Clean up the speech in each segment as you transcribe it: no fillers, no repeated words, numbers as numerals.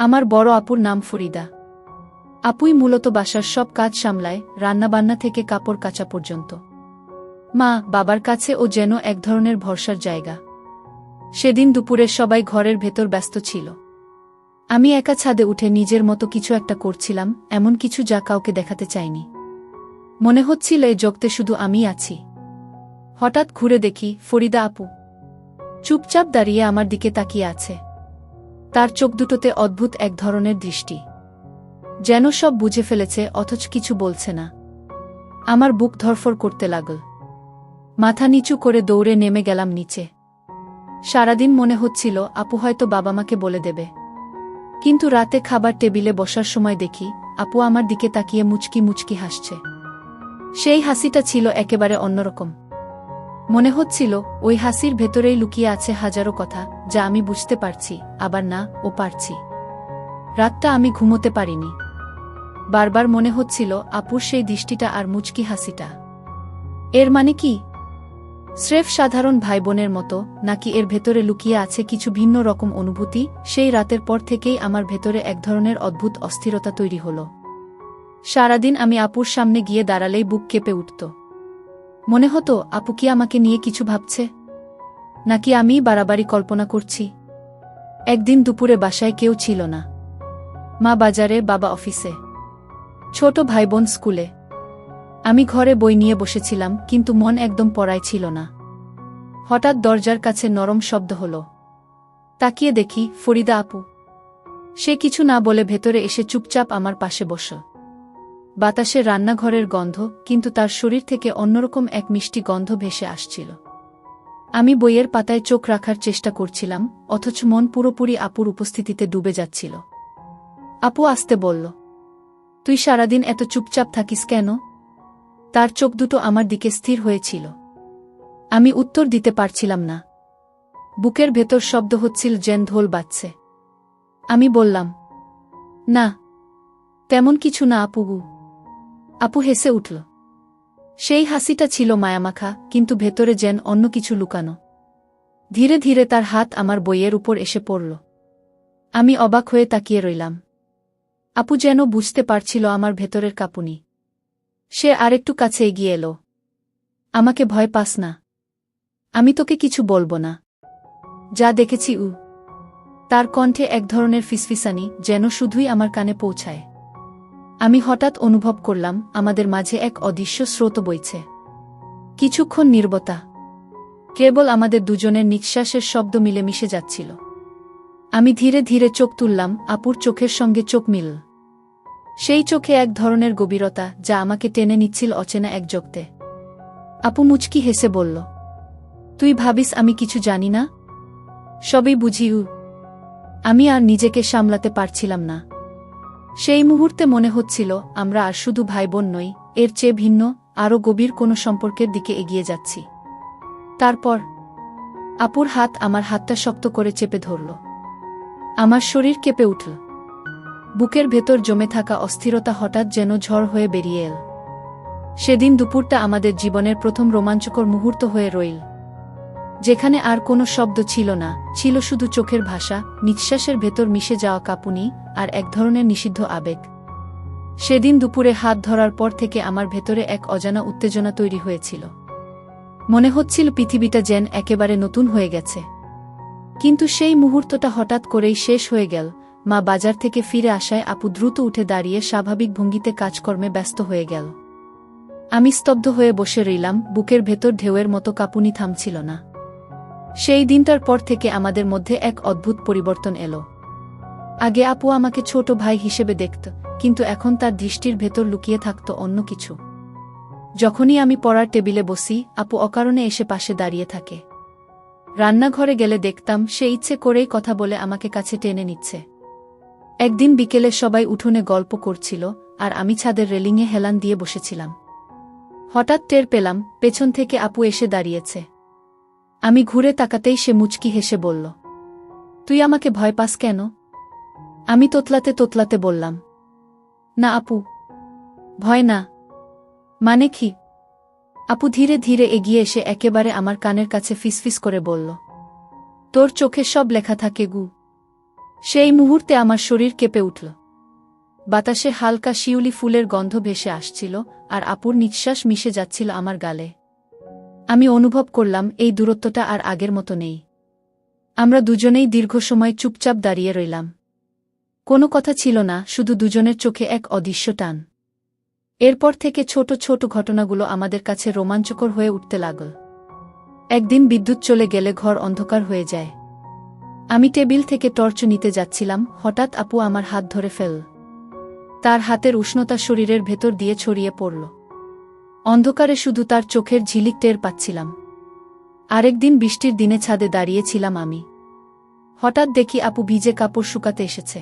আমার বড় আপুর নাম ফরিদা। আপুই মূলত বাসার সব কাজ সামলায়, রান্নাবান্না থেকে কাপড় কাচা পর্যন্ত। মা বাবার কাছে ও যেন এক ধরনের ভরসার জায়গা। সেদিন দুপুরে সবাই ঘরের ভেতর ব্যস্ত ছিল। আমি একা ছাদে উঠে নিজের মতো কিছু একটা করছিলাম, এমন কিছু যা কাউকে দেখাতে চাইনি। মনে হচ্ছিল এই জগতে শুধু আমিই আছি। হঠাৎ ঘুরে দেখি ফরিদা আপু চুপচাপ দাঁড়িয়ে আমার দিকে তাকিয়ে আছে। তার চোখ দুটোতে অদ্ভুত এক ধরনের দৃষ্টি, যেন সব বুঝে ফেলেছে অথচ কিছু বলছে না। আমার বুক ধরফর করতে লাগল। মাথা নিচু করে দৌড়ে নেমে গেলাম নিচে। সারাদিন মনে হচ্ছিল আপু হয়তো বাবা মাকে বলে দেবে, কিন্তু রাতে খাবার টেবিলে বসার সময় দেখি আপু আমার দিকে তাকিয়ে মুচকি মুচকি হাসছে। সেই হাসিটা ছিল একেবারে অন্যরকম। মনে হচ্ছিল ওই হাসির ভেতরেই লুকিয়ে আছে হাজারো কথা, যা আমি বুঝতে পারছি, আবার না ও পারছি। রাতটা আমি ঘুমোতে পারিনি। বারবার মনে হচ্ছিল আপুর সেই দৃষ্টিটা আর মুচকি হাসিটা। এর মানে কি? স্রেফ সাধারণ ভাইবোনের মতো, নাকি এর ভেতরে লুকিয়ে আছে কিছু ভিন্ন রকম অনুভূতি? সেই রাতের পর থেকেই আমার ভেতরে এক ধরনের অদ্ভুত অস্থিরতা তৈরি হল। সারাদিন আমি আপুর সামনে গিয়ে দাঁড়ালেই বুক কেঁপে উঠত। মনে হতো আপু কি আমাকে নিয়ে কিছু ভাবছে, নাকি আমিই বাড়াবাড়ি কল্পনা করছি। একদিন দুপুরে বাসায় কেউ ছিল না। মা বাজারে, বাবা অফিসে, ছোট ভাইবোন স্কুলে। আমি ঘরে বই নিয়ে বসেছিলাম, কিন্তু মন একদম পড়ায় ছিল না। হঠাৎ দরজার কাছে নরম শব্দ হল। তাকিয়ে দেখি ফরিদা আপু। সে কিছু না বলে ভেতরে এসে চুপচাপ আমার পাশে বসল। বাতাসে রান্নাঘরের গন্ধ, কিন্তু তার শরীর থেকে অন্যরকম এক মিষ্টি গন্ধ ভেসে আসছিল। আমি বইয়ের পাতায় চোখ রাখার চেষ্টা করছিলাম, অথচ মন পুরোপুরি আপুর উপস্থিতিতে ডুবে যাচ্ছিল। আপু আসতে বলল, তুই সারাদিন এত চুপচাপ থাকিস কেন? তার চোখ দুটো আমার দিকে স্থির হয়েছিল। আমি উত্তর দিতে পারছিলাম না। বুকের ভেতর শব্দ হচ্ছিল যেন ঢোল বাজছে। আমি বললাম, না, তেমন কিছু না আপু। আপু হেসে উঠল। সেই হাসিটা ছিল মায়ামাখা, কিন্তু ভেতরে যেন অন্য কিছু লুকানো। ধীরে ধীরে তার হাত আমার বইয়ের উপর এসে পড়ল। আমি অবাক হয়ে তাকিয়ে রইলাম। আপু যেন বুঝতে পারছিল আমার ভেতরের কাঁপুনি। সে আরেকটু কাছে এগিয়ে এলো। আমাকে ভয় পাস না, আমি তোকে কিছু বলবো না। যা দেখেছি তার কণ্ঠে এক ধরনের ফিসফিসানি, যেন শুধুই আমার কানে পৌঁছায়। আমি হঠাৎ অনুভব করলাম আমাদের মাঝে এক অদৃশ্য স্রোত বইছে। কিছুক্ষণ নীরবতা, কেবল আমাদের দুজনের নিঃশ্বাসের শব্দ মিলেমিশে যাচ্ছিল। আমি ধীরে ধীরে চোখ তুললাম, আপুর চোখের সঙ্গে চোখ মিলল। সেই চোখে এক ধরনের গভীরতা, যা আমাকে টেনে নিচ্ছিল অচেনা এক জগতে। আপু মুচকি হেসে বলল, তুই ভাবিস আমি কিছু জানি না? সবই বুঝি। আমি আর নিজেকে সামলাতে পারছিলাম না। সেই মুহূর্তে মনে হচ্ছিল আমরা আর শুধু ভাইবোন নই, এর চেয়ে ভিন্ন, আরও গভীর কোনো সম্পর্কের দিকে এগিয়ে যাচ্ছি। তারপর আপুর হাত আমার হাতটা শক্ত করে চেপে ধরল। আমার শরীর কেঁপে উঠল। বুকের ভেতর জমে থাকা অস্থিরতা হঠাৎ যেন ঝড় হয়ে বেরিয়ে এল। সেদিন দুপুরটা আমাদের জীবনের প্রথম রোমাঞ্চকর মুহূর্ত হয়ে রইল, যেখানে আর কোনো শব্দ ছিল না, ছিল শুধু চোখের ভাষা, নিঃশ্বাসের ভেতর মিশে যাওয়া কাঁপুনি, আর এক ধরনের নিষিদ্ধ আবেগ। সেদিন দুপুরে হাত ধরার পর থেকে আমার ভেতরে এক অজানা উত্তেজনা তৈরি হয়েছিল। মনে হচ্ছিল পৃথিবীটা যেন একেবারে নতুন হয়ে গেছে। কিন্তু সেই মুহূর্তটা হঠাৎ করেই শেষ হয়ে গেল। মা বাজার থেকে ফিরে আসায় আপু দ্রুত উঠে দাঁড়িয়ে স্বাভাবিক ভঙ্গিতে কাজকর্মে ব্যস্ত হয়ে গেল। আমি স্তব্ধ হয়ে বসে রইলাম, বুকের ভেতর ঢেউয়ের মতো কাঁপুনি থামছিল না। সেই দিনটার পর থেকে আমাদের মধ্যে এক অদ্ভুত পরিবর্তন এলো। আগে আপু আমাকে ছোট ভাই হিসেবে দেখত, কিন্তু এখন তার দৃষ্টির ভেতর লুকিয়ে থাকত অন্য কিছু। যখনই আমি পড়ার টেবিলে বসি, আপু অকারণে এসে পাশে দাঁড়িয়ে থাকে। রান্নাঘরে গেলে দেখতাম সে ইচ্ছে করেই কথা বলে আমাকে কাছে টেনে নিচ্ছে। একদিন বিকেলে সবাই উঠোনে গল্প করছিল, আর আমি ছাদের রেলিংয়ে হেলান দিয়ে বসেছিলাম। হঠাৎ টের পেলাম পেছন থেকে আপু এসে দাঁড়িয়েছে। আমি ঘুরে তাকাতেই সে মুচকি হেসে বলল, তুই আমাকে ভয় পাস কেন? আমি তোতলাতে তোতলাতে বললাম, না আপু, ভয় না। মানে কি? আপু ধীরে ধীরে এগিয়ে এসে একেবারে আমার কানের কাছে ফিসফিস করে বলল, তোর চোখে সব লেখা থাকে গু। সেই মুহূর্তে আমার শরীর কেঁপে উঠল। বাতাসে হালকা শিউলি ফুলের গন্ধ ভেসে আসছিল, আর আপুর নিঃশ্বাস মিশে যাচ্ছিল আমার গালে। আমি অনুভব করলাম এই দূরত্বটা আর আগের মতো নেই। আমরা দুজনেই দীর্ঘ সময় চুপচাপ দাঁড়িয়ে রইলাম। কোনো কথা ছিল না, শুধু দুজনের চোখে এক অদৃশ্য টান। এরপর থেকে ছোট ছোট ঘটনাগুলো আমাদের কাছে রোমাঞ্চকর হয়ে উঠতে লাগল। একদিন বিদ্যুৎ চলে গেলে ঘর অন্ধকার হয়ে যায়। আমি টেবিল থেকে টর্চ নিতে যাচ্ছিলাম, হঠাৎ আপু আমার হাত ধরে ফেলল। তার হাতের উষ্ণতা শরীরের ভেতর দিয়ে ছড়িয়ে পড়ল। অন্ধকারে শুধু তার চোখের ঝিলিক টের পাচ্ছিলাম। আরেকদিন বৃষ্টির দিনে ছাদে দাঁড়িয়েছিলাম আমি। হঠাৎ দেখি আপু ভিজে কাপড় শুকাতে এসেছে।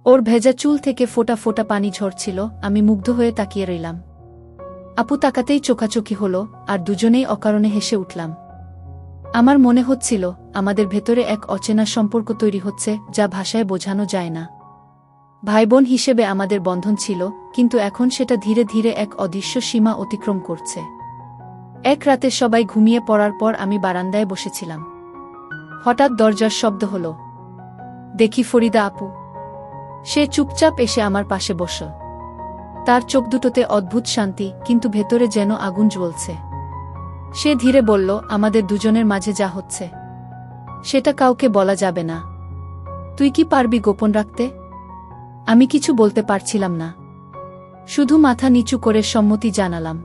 ওর ভেজা চুল থেকে ফোঁটা ফোঁটা পানি ঝরছিল। আমি মুগ্ধ হয়ে তাকিয়ে রইলাম। আপু তাকাতেই চোখাচোখি হলো, আর দুজনেই অকারণে হেসে উঠলাম। আমার মনে হচ্ছিল আমাদের ভেতরে এক অচেনা সম্পর্ক তৈরি হচ্ছে, যা ভাষায় বোঝানো যায় না। ভাইবোন হিসেবে আমাদের বন্ধন ছিল, কিন্তু এখন সেটা ধীরে ধীরে এক অদৃশ্য সীমা অতিক্রম করছে। এক রাতে সবাই ঘুমিয়ে পড়ার পর আমি বারান্দায় বসেছিলাম। হঠাৎ দরজার শব্দ হলো। দেখি ফরিদা আপু। সে চুপচাপ এসে আমার পাশে বসল। তার চোখ দুটোতে অদ্ভুত শান্তি, কিন্তু ভেতরে যেন আগুন জ্বলছে। সে ধীরে বলল, আমাদের দুজনের মাঝে যা হচ্ছে সেটা কাউকে বলা যাবে না। তুই কি পারবি গোপন রাখতে? আমি কিছু বলতে পারছিলাম না, শুধু মাথা নিচু করে সম্মতি জানালাম।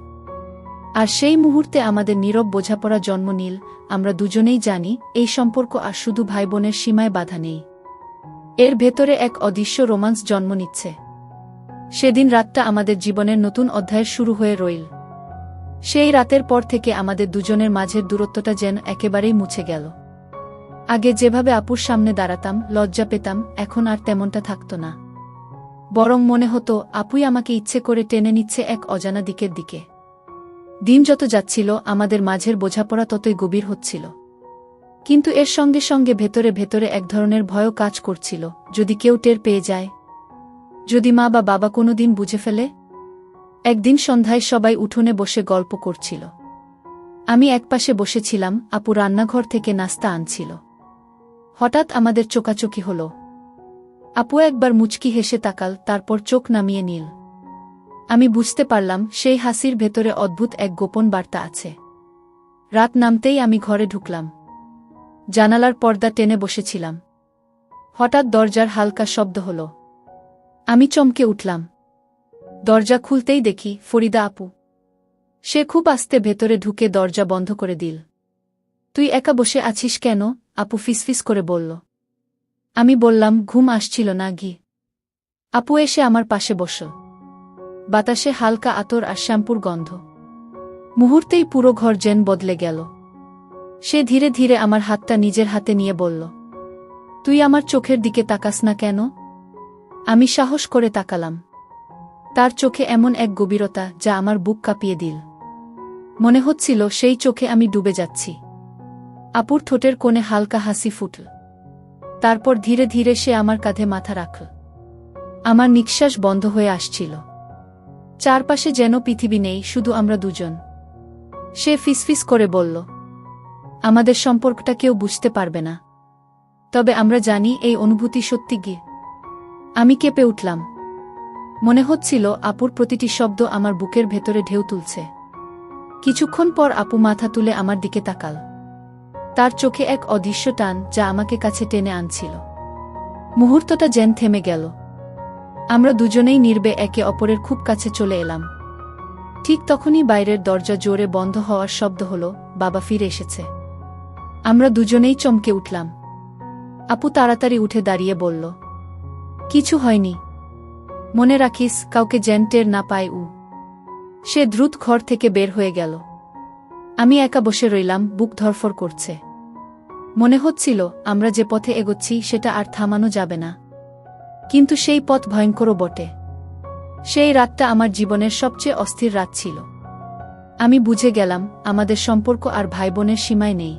আর সেই মুহূর্তে আমাদের নীরব বোঝাপড়া জন্ম নিল। আমরা দুজনেই জানি এই সম্পর্ক আর শুধু ভাইবোনের সীমায় বাধা নেই, এর ভেতরে এক অদৃশ্য রোমান্স জন্ম নিচ্ছে। সেদিন রাতটা আমাদের জীবনের নতুন অধ্যায়ের শুরু হয়ে রইল। সেই রাতের পর থেকে আমাদের দুজনের মাঝের দূরত্বটা যেন একেবারেই মুছে গেল। আগে যেভাবে আপুর সামনে দাঁড়াতাম, লজ্জা পেতাম, এখন আর তেমনটা থাকত না। বরং মনে হতো আপুই আমাকে ইচ্ছে করে টেনে নিচ্ছে এক অজানা দিকের দিকে। দিন যত যাচ্ছিল আমাদের মাঝের বোঝাপড়া ততই গভীর হচ্ছিল। কিন্তু এর সঙ্গে সঙ্গে ভেতরে ভেতরে এক ধরনের ভয়ও কাজ করছিল। যদি কেউ টের পেয়ে যায়, যদি মা বা বাবা কোনোদিন বুঝে ফেলে। একদিন সন্ধ্যায় সবাই উঠোনে বসে গল্প করছিল। আমি একপাশে বসেছিলাম, আপু রান্নাঘর থেকে নাস্তা আনছিল। হঠাৎ আমাদের চোকাচোকি হলো। আপু একবার মুচকি হেসে তাকাল, তারপর চোখ নামিয়ে নিল। আমি বুঝতে পারলাম সেই হাসির ভেতরে অদ্ভুত এক গোপন বার্তা আছে। রাত নামতেই আমি ঘরে ঢুকলাম। জানালার পর্দা টেনে বসেছিলাম। হঠাৎ দরজার হালকা শব্দ হলো। আমি চমকে উঠলাম। দরজা খুলতেই দেখি ফরিদা আপু। সে খুব আস্তে ভেতরে ঢুকে দরজা বন্ধ করে দিল। তুই একা বসে আছিস কেন? আপু ফিসফিস করে বলল। আমি বললাম, ঘুম আসছিল না ঘি। আপু এসে আমার পাশে বসল। বাতাসে হালকা আতর আর শ্যাম্পুর গন্ধ। মুহূর্তেই পুরো ঘর যেন বদলে গেল। সে ধীরে ধীরে আমার হাতটা নিজের হাতে নিয়ে বলল, তুই আমার চোখের দিকে তাকাস না কেন? আমি সাহস করে তাকালাম। তার চোখে এমন এক গভীরতা যা আমার বুক কাঁপিয়ে দিল। মনে হচ্ছিল সেই চোখে আমি ডুবে যাচ্ছি। আপুর ঠোঁটের কোণে হালকা হাসি ফুটল। তারপর ধীরে ধীরে সে আমার কাঁধে মাথা রাখল। আমার নিঃশ্বাস বন্ধ হয়ে আসছিল। চারপাশে যেন পৃথিবী নেই, শুধু আমরা দুজন। সে ফিসফিস করে বলল, আমাদের সম্পর্কটা কেউ বুঝতে পারবে না, তবে আমরা জানি এই অনুভূতি সত্যি গি। আমি কেঁপে উঠলাম। মনে হচ্ছিল আপুর প্রতিটি শব্দ আমার বুকের ভেতরে ঢেউ তুলছে। কিছুক্ষণ পর আপু মাথা তুলে আমার দিকে তাকাল। তার চোখে এক অদৃশ্য টান যা আমাকে কাছে টেনে আনছিল। মুহূর্তটা যেন থেমে গেল। আমরা দুজনেই নীরবে একে অপরের খুব কাছে চলে এলাম। ঠিক তখনই বাইরের দরজা জোরে বন্ধ হওয়ার শব্দ হলো। বাবা ফিরে এসেছে। আমরা দুজনেই চমকে উঠলাম। আপু তাড়াতাড়ি উঠে দাঁড়িয়ে বলল, কিছু হয়নি, মনে রাখিস কাউকে যেন টের না পায়। সে দ্রুত ঘর থেকে বের হয়ে গেল। আমি একা বসে রইলাম, বুক ধরফর করছে। মনে হচ্ছিল আমরা যে পথে এগোচ্ছি সেটা আর থামানো যাবে না। কিন্তু সেই পথ ভয়ঙ্করও বটে। সেই রাতটা আমার জীবনের সবচেয়ে অস্থির রাত ছিল। আমি বুঝে গেলাম আমাদের সম্পর্ক আর ভাইবোনের সীমায় নেই।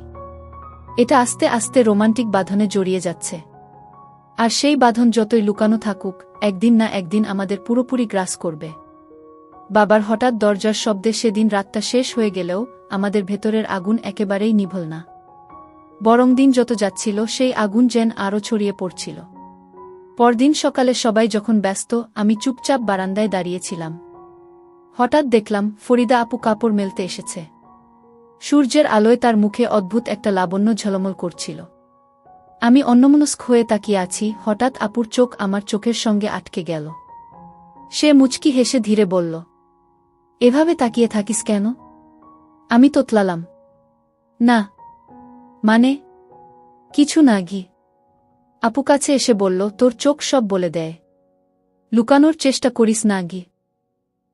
এটা আস্তে আস্তে রোমান্টিক বাঁধনে জড়িয়ে যাচ্ছে। আর সেই বাঁধন যতই লুকানো থাকুক, একদিন না একদিন আমাদের পুরোপুরি গ্রাস করবে। বাবার হঠাৎ দরজার শব্দে সেদিন রাতটা শেষ হয়ে গেলেও আমাদের ভেতরের আগুন একেবারেই নিভল না। বরং দিন যত যাচ্ছিল সেই আগুন যেন আরও ছড়িয়ে পড়ছিল। পরদিন সকালে সবাই যখন ব্যস্ত, আমি চুপচাপ বারান্দায় দাঁড়িয়েছিলাম। হঠাৎ দেখলাম ফরিদা আপু কাপড় মেলতে এসেছে। সূর্যের আলোয় তার মুখে অদ্ভুত একটা লাবণ্য ঝলমল করছিল। আমি অন্যমনস্ক হয়ে তাকিয়ে আছি, হঠাৎ আপুর চোখ আমার চোখের সঙ্গে আটকে গেল। সে মুচকি হেসে ধীরে বলল, এভাবে তাকিয়ে থাকিস কেন? আমি তোতলালাম। না মানে কিছু না গি। আপু কাছে এসে বলল, তোর চোখ সব বলে দেয়, লুকানোর চেষ্টা করিস না গি।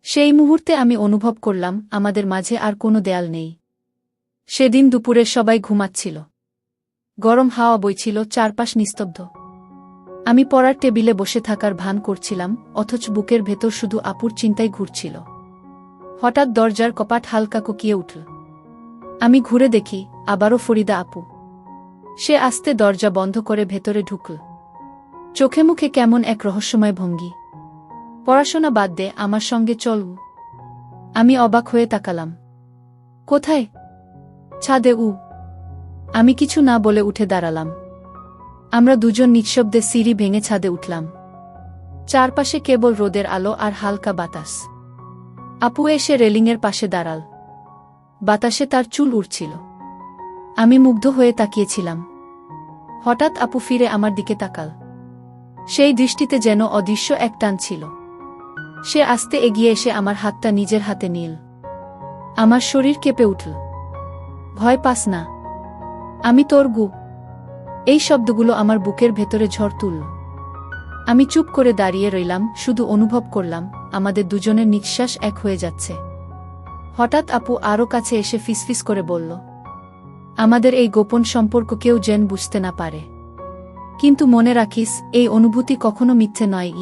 সেই মুহূর্তে আমি অনুভব করলাম আমাদের মাঝে আর কোনো দেয়াল নেই। সেদিন দুপুরে সবাই ঘুমাচ্ছিল। গরম হাওয়া বইছিল, চারপাশ নিস্তব্ধ। আমি পড়ার টেবিলে বসে থাকার ভান করছিলাম, অথচ বুকের ভেতর শুধু আপুর চিন্তাই ঘুরছিল। হঠাৎ দরজার কপাট হালকা কোকিয়ে উঠল। আমি ঘুরে দেখি, আবারও ফরিদা আপু। সে আস্তে দরজা বন্ধ করে ভেতরে ঢুকল। চোখে মুখে কেমন এক রহস্যময় ভঙ্গি। পড়াশোনা বাদ দে, আমার সঙ্গে চল। আমি অবাক হয়ে তাকালাম। কোথায়? ছাদে। আমি কিছু না বলে উঠে দাঁড়ালাম। আমরা দুজন নিঃশব্দে সিঁড়ি ভেঙে ছাদে উঠলাম। চারপাশে কেবল রোদের আলো আর হালকা বাতাস। আপু এসে রেলিংয়ের পাশে দাঁড়াল। বাতাসে তার চুল উড়ছিল। আমি মুগ্ধ হয়ে তাকিয়েছিলাম। হঠাৎ আপু ফিরে আমার দিকে তাকাল। সেই দৃষ্টিতে যেন অদৃশ্য এক টান ছিল। সে আস্তে এগিয়ে এসে আমার হাতটা নিজের হাতে নিল। আমার শরীর কেঁপে উঠল। ভয় পাস না, আমি তোর গু। এই শব্দগুলো আমার বুকের ভেতরে ঝড় তুলল। আমি চুপ করে দাঁড়িয়ে রইলাম, শুধু অনুভব করলাম আমাদের দুজনের নিঃশ্বাস এক হয়ে যাচ্ছে। হঠাৎ আপু আরও কাছে এসে ফিসফিস করে বলল, আমাদের এই গোপন সম্পর্ক কেউ যেন বুঝতে না পারে। কিন্তু মনে রাখিস, এই অনুভূতি কখনো মিথ্যে নয়।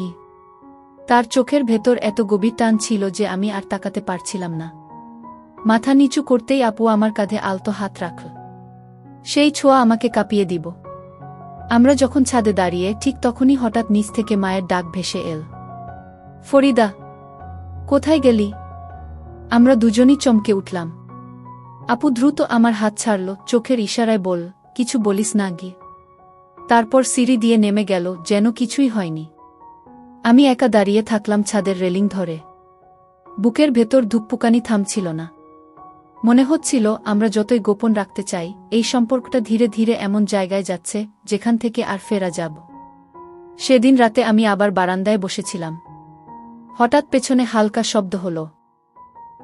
তার চোখের ভেতর এত গভীর টান ছিল যে আমি আর তাকাতে পারছিলাম না। মাথা নিচু করতেই আপু আমার কাঁধে আলতো হাত রাখল। সেই ছোঁয়া আমাকে কাঁপিয়ে দিব। আমরা যখন ছাদে দাঁড়িয়ে, ঠিক তখনই হঠাৎ নিচ থেকে মায়ের ডাক ভেসে এল, ফরিদা, কোথায় গেলি? আমরা দুজনই চমকে উঠলাম। আপু দ্রুত আমার হাত ছাড়ল, চোখের ইশারায় বল, কিছু বলিস না গি। তারপর সিঁড়ি দিয়ে নেমে গেল, যেন কিছুই হয়নি। আমি একা দাঁড়িয়ে থাকলাম ছাদের রেলিং ধরে। বুকের ভেতর ধুকপুকানি থামছিল না। মনে হচ্ছিল আমরা যতই গোপন রাখতে চাই, এই সম্পর্কটা ধীরে ধীরে এমন জায়গায় যাচ্ছে যেখান থেকে আর ফেরা যাব। সেদিন রাতে আমি আবার বারান্দায় বসেছিলাম। হঠাৎ পেছনে হালকা শব্দ হলো।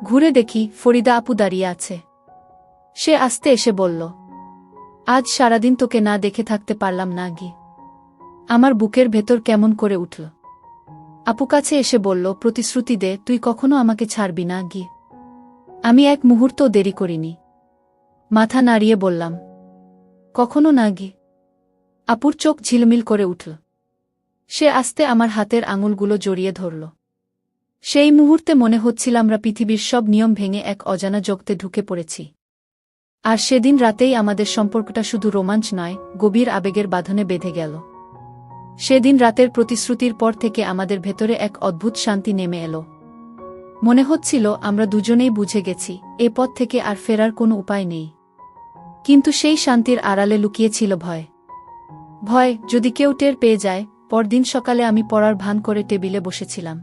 ঘুরে দেখি ফরিদা আপু দাঁড়িয়ে আছে। সে আস্তে এসে বলল, আজ সারাদিন তোকে না দেখে থাকতে পারলাম না গি। আমার বুকের ভেতর কেমন করে উঠল। আপু কাছে এসে বলল, প্রতিশ্রুতি দে, তুই কখনো আমাকে ছাড়বি না গি। আমি এক মুহূর্তও দেরি করিনি। মাথা নাড়িয়ে বললাম, কখনো না গি। আপুর চোখ ঝিলমিল করে উঠল। সে আস্তে আমার হাতের আঙুলগুলো জড়িয়ে ধরল। সেই মুহূর্তে মনে হচ্ছিল আমরা পৃথিবীর সব নিয়ম ভেঙে এক অজানা জগতে ঢুকে পড়েছি। আর সেদিন রাতেই আমাদের সম্পর্কটা শুধু রোমাঞ্চ নয়, গভীর আবেগের বাঁধনে বেঁধে গেল। সেদিন রাতের প্রতিশ্রুতির পর থেকে আমাদের ভেতরে এক অদ্ভুত শান্তি নেমে এলো। মনে হচ্ছিল আমরা দুজনেই বুঝে গেছি, এ পথ থেকে আর ফেরার কোনো উপায় নেই। কিন্তু সেই শান্তির আড়ালে লুকিয়েছিল ভয়। ভয়, যদি কেউ টের পেয়ে যায়। পরদিন সকালে আমি পড়ার ভান করে টেবিলে বসেছিলাম।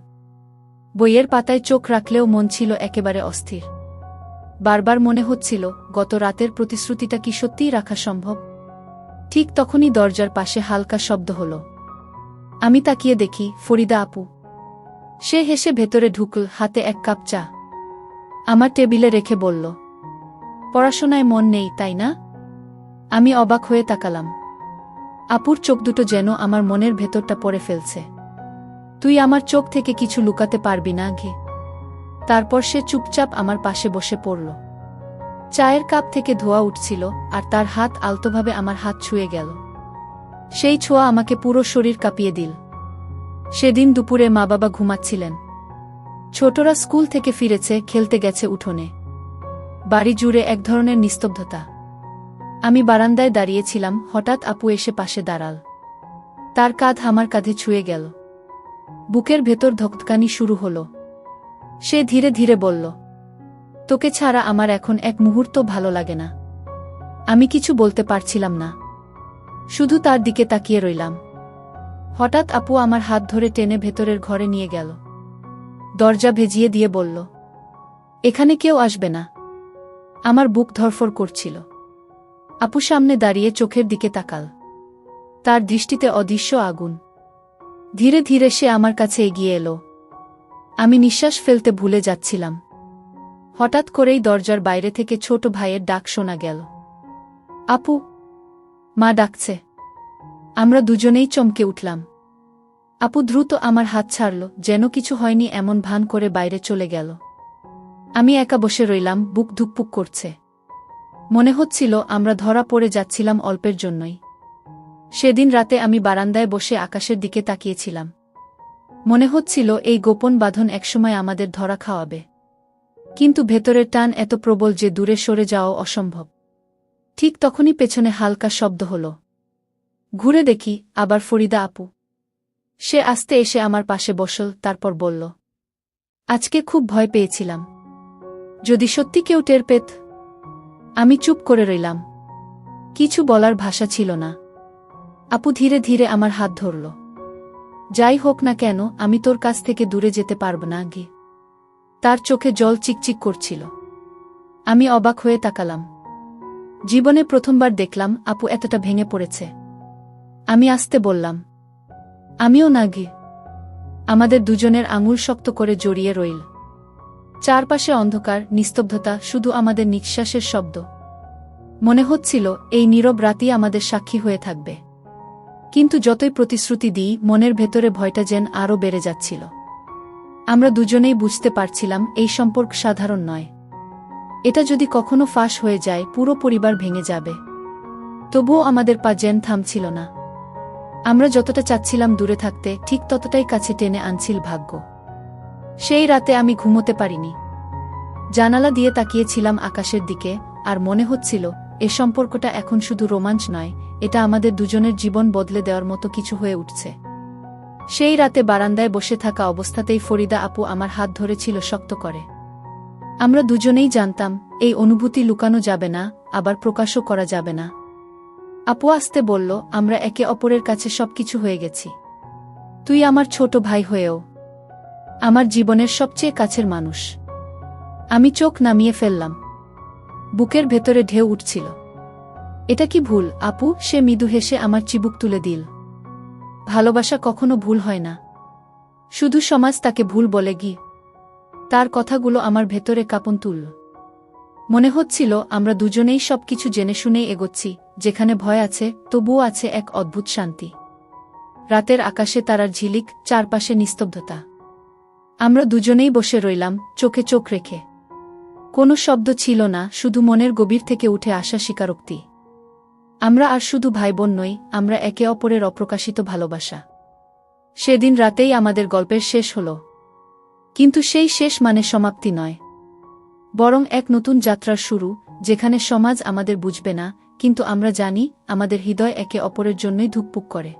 বইয়ের পাতায় চোখ রাখলেও মন ছিল একেবারে অস্থির। বারবার মনে হচ্ছিল, গত রাতের প্রতিশ্রুতিটা কি সত্যিই রাখা সম্ভব? ঠিক তখনই দরজার পাশে হালকা শব্দ হলো। আমি তাকিয়ে দেখি ফরিদা আপু। সে হেসে ভেতরে ঢুকল, হাতে এক কাপ চা আমার টেবিলে রেখে বলল, পড়াশোনায় মন নেই তাই না? আমি অবাক হয়ে তাকালাম। আপুর চোখ দুটো যেন আমার মনের ভেতরটা পড়ে ফেলছে। তুই আমার চোখ থেকে কিছু লুকাতে পারবি না ঘে। তারপর সে চুপচাপ আমার পাশে বসে পড়ল। চায়ের কাপ থেকে ধোঁয়া উঠছিল, আর তার হাত আলতোভাবে আমার হাত ছুঁয়ে গেল। সেই ছোঁয়া আমাকে পুরো শরীর কাঁপিয়ে দিল। সেদিন দুপুরে মা বাবা ঘুমাচ্ছিলেন। ছোটরা স্কুল থেকে ফিরেছে, খেলতে গেছে উঠোনে। বাড়ি জুড়ে এক ধরনের নিস্তব্ধতা। আমি বারান্দায় দাঁড়িয়েছিলাম, হঠাৎ আপু এসে পাশে দাঁড়াল। তার কাঁধ আমার কাঁধে ছুঁয়ে গেল। বুকের ভেতর ধকধকানি শুরু হলো। সে ধীরে ধীরে বলল, তোকে ছাড়া আমার এখন এক মুহূর্ত ভালো লাগে না। আমি কিছু বলতে পারছিলাম না, শুধু তার দিকে তাকিয়ে রইলাম। হঠাৎ আপু আমার হাত ধরে টেনে ভেতরের ঘরে নিয়ে গেল। দরজা ভেজিয়ে দিয়ে বলল, এখানে কেউ আসবে না। আমার বুক ধড়ফড় করছিল। আপু সামনে দাঁড়িয়ে চোখের দিকে তাকাল। তার দৃষ্টিতে অদৃশ্য আগুন। ধীরে ধীরে সে আমার কাছে এগিয়ে এলো। আমি নিঃশ্বাস ফেলতে ভুলে যাচ্ছিলাম। হঠাৎ করেই দরজার বাইরে থেকে ছোট ভাইয়ের ডাক শোনা গেল। আপু, মা ডাকছে। আমরা দুজনেই চমকে উঠলাম। আপু দ্রুত আমার হাত ছাড়ল, যেন কিছু হয়নি এমন ভান করে বাইরে চলে গেল। আমি একা বসে রইলাম, বুক ধুকপুক করছে। মনে হচ্ছিল আমরা ধরা পড়ে যাচ্ছিলাম অল্পের জন্যই। সেদিন রাতে আমি বারান্দায় বসে আকাশের দিকে তাকিয়েছিলাম। মনে হচ্ছিল এই গোপন বাঁধন একসময় আমাদের ধরা খাওয়াবে। কিন্তু ভেতরের টান এত প্রবল যে দূরে সরে যাওয়া অসম্ভব। ঠিক তখনই পেছনে হালকা শব্দ হল। ঘুরে দেখি, আবার ফরিদা আপু। সে আস্তে এসে আমার পাশে বসল, তারপর বলল, আজকে খুব ভয় পেয়েছিলাম। যদি সত্যি কেউ টের পেত। আমি চুপ করে রইলাম। কিছু বলার ভাষা ছিল না। আপু ধীরে ধীরে আমার হাত ধরল। যাই হোক না কেন, আমি তোর কাছ থেকে দূরে যেতে পারব না গে। তার চোখে জল চিকচিক করছিল। আমি অবাক হয়ে তাকালাম। জীবনে প্রথমবার দেখলাম আপু এতটা ভেঙে পড়েছে। আমি আস্তে বললাম, আমিও না গে। আমাদের দুজনের আঙুল শক্ত করে জড়িয়ে রইল। চারপাশে অন্ধকার, নিস্তব্ধতা, শুধু আমাদের নিঃশ্বাসের শব্দ। মনে হচ্ছিল এই নীরব রাতই আমাদের সাক্ষী হয়ে থাকবে। কিন্তু যতই প্রতিশ্রুতি দিই, মনের ভেতরে ভয়টা যেন আরও বেড়ে যাচ্ছিল। আমরা দুজনেই বুঝতে পারছিলাম এই সম্পর্ক সাধারণ নয়। এটা যদি কখনো ফাঁস হয়ে যায়, পুরো পরিবার ভেঙে যাবে। তবুও আমাদের পা যেন থামছিল না। আমরা যতটা চাচ্ছিলাম দূরে থাকতে, ঠিক ততটাই কাছে টেনে আনছিল ভাগ্য। সেই রাতে আমি ঘুমোতে পারিনি। জানালা দিয়ে তাকিয়েছিলাম আকাশের দিকে, আর মনে হচ্ছিল এ সম্পর্কটা এখন শুধু রোমাঞ্চ নয়, এটা আমাদের দুজনের জীবন বদলে দেওয়ার মতো কিছু হয়ে উঠছে। সেই রাতে বারান্দায় বসে থাকা অবস্থাতেই ফরিদা আপু আমার হাত ধরেছিল শক্ত করে। আমরা দুজনেই জানতাম এই অনুভূতি লুকানো যাবে না, আবার প্রকাশও করা যাবে না। আপু আস্তে বলল, আমরা একে অপরের কাছে সবকিছু হয়ে গেছি। তুই আমার ছোট ভাই হয়েও আমার জীবনের সবচেয়ে কাছের মানুষ। আমি চোখ নামিয়ে ফেললাম। বুকের ভেতরে ঢেউ উঠছিল। এটা কি ভুল আপু? সে মৃদু হেসে আমার চিবুক তুলে দিল। ভালোবাসা কখনো ভুল হয় না, শুধু সমাজ তাকে ভুল বলে গি। তার কথাগুলো আমার ভেতরে কাঁপন তুলল। মনে হচ্ছিল আমরা দুজনেই সবকিছু জেনে শুনেই এগোচ্ছি। যেখানে ভয় আছে, তবুও আছে এক অদ্ভুত শান্তি। রাতের আকাশে তারার ঝিলিক, চারপাশে নিস্তব্ধতা। আমরা দুজনেই বসে রইলাম, চোখে চোখ রেখে। কোনো শব্দ ছিল না, শুধু মনের গভীর থেকে উঠে আসা স্বীকারোক্তি। আমরা আর শুধু ভাই বোন নই, আমরা একে অপরের অপ্রকাশিত ভালোবাসা। সেদিন রাতেই আমাদের গল্পের শেষ হল। কিন্তু সেই শেষ মানে সমাপ্তি নয়, বরং এক নতুন যাত্রার শুরু, যেখানে সমাজ আমাদের বুঝবে না, কিন্তু আমরা জানি আমাদের হৃদয় একে অপরের জন্যই ধুকপুক করে।